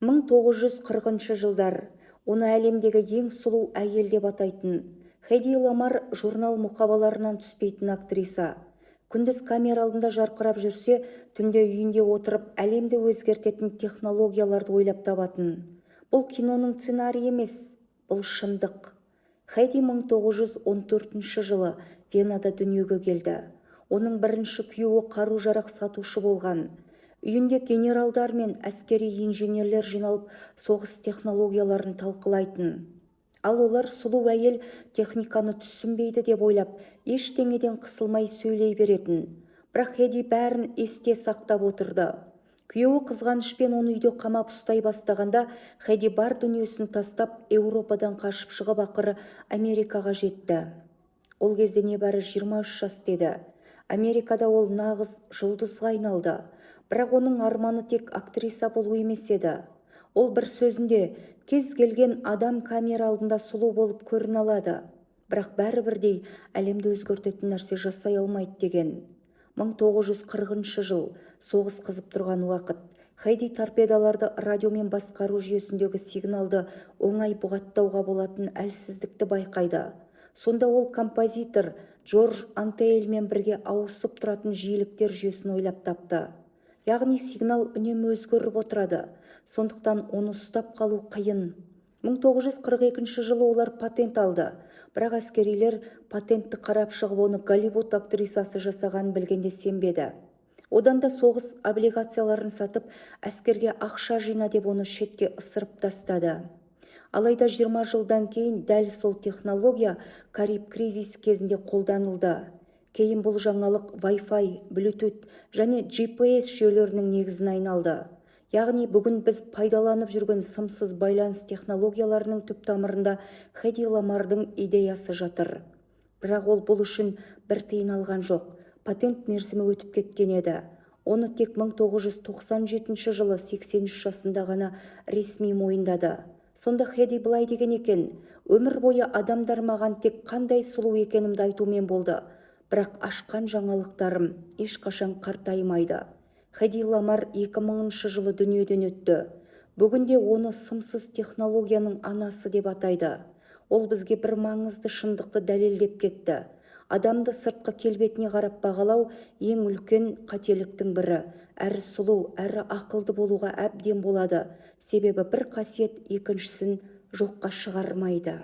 1940 жылдар, оны әлемдегі ең сұлу әйел деп атайтын Хейди Ламар журнал мұқабаларынан түспейтін актриса. Күндіз камера алдында жарқырап жүрсе, түнде үйінде отырып әлемді өзгертетін технологияларды ойлап табатын. Бұл киноның сценарийі емес, бұл шындық. Хейди 1914 жылы Венада дүниеге келді. Оның бірінші күйеуі қару-жарақ сатушы болған. Үйінде генералдар мен әскери инженерлер жиналып соғыс технологияларын талқылайтын. Ал олар сұлу әйел техниканы түсінбейді деп ойлап, ештеңеден қысылмай сөйлей беретін. Бірақ Хейди бәрін есте сақтап отырды. Күйеуі қызғанышпен оны үйде қамап ұстай бастағанда, Хейди бар дүниесін тастап, Еуропадан қашып шығып ақыры Америкаға жетті. Ол кезде небәрі 23 жас еді. Америкада ол нағыз жұлдызға айналды. Бірақ оның арманы тек актриса болу емес еді. Ол бір сөзінде, кез келген адам камера алдында сұлу болып көріне алады, бірақ бәрібірдей әлемді өзгертетін нәрсе жасай алмайды деген. 1940 жыл, соғыс қызып тұрған уақыт. Хейди торпедаларды радиомен басқару жүйесіндегі сигналды оңай бұғаттауға болатын әлсіздікті байқайды. Сонда ол композитор Джордж Антейлмен бірге ауысып тұратын жиіліктер жүйесін ойлап тапты. Яғни сигнал үнемі өзгеріп отырады, сондықтан оны ұстап қалу қиын. 1942 жылы олар патент алды, бірақ әскерилер патентті қарап шығып, оны Голливуд актрисасы жасаған білгенде сенбеді. Одан да соғыс облигацияларын сатып, әскерге ақша жина деп оны шетке ысырып тастады. Алайда 20 жылдан кейін дәл сол технология Кариб кризис кезінде қолданылды. Кейін бұл жаңалық Wi-Fi, Bluetooth және GPS жүйелерінің негізін айналды. Яғни бүгін біз пайдаланып жүрген сымсыз байланыс технологияларының түп тамырында Хейди Ламардың идеясы жатыр. Бірақ ол бұл үшін бір тиын алған жоқ. Патент мерзімі өтіп кеткен еді. Оны тек 1997 жылы 83 жасында ғана ресми мойындады. Сонда Хейди былай деген екен: өмір бойы адамдар маған тек қандай сұлу екенімді айтумен болды. Бірақ ашқан жаңалықтарым ешқашан қартаймайды. Хейди Ламар 2000 жылы дүниеден өтті. Бүгінде оны сымсыз технологияның анасы деп атайды. Ол бізге бір маңызды шындықты дәлелдеп кетті. Адамды сыртқы келбетіне қарап бағалау ең үлкен қателіктің бірі. Әрі сұлу, әрі ақылды болуға әбден болады. Себебі бір қасиет екіншісін жоққа шығармайды.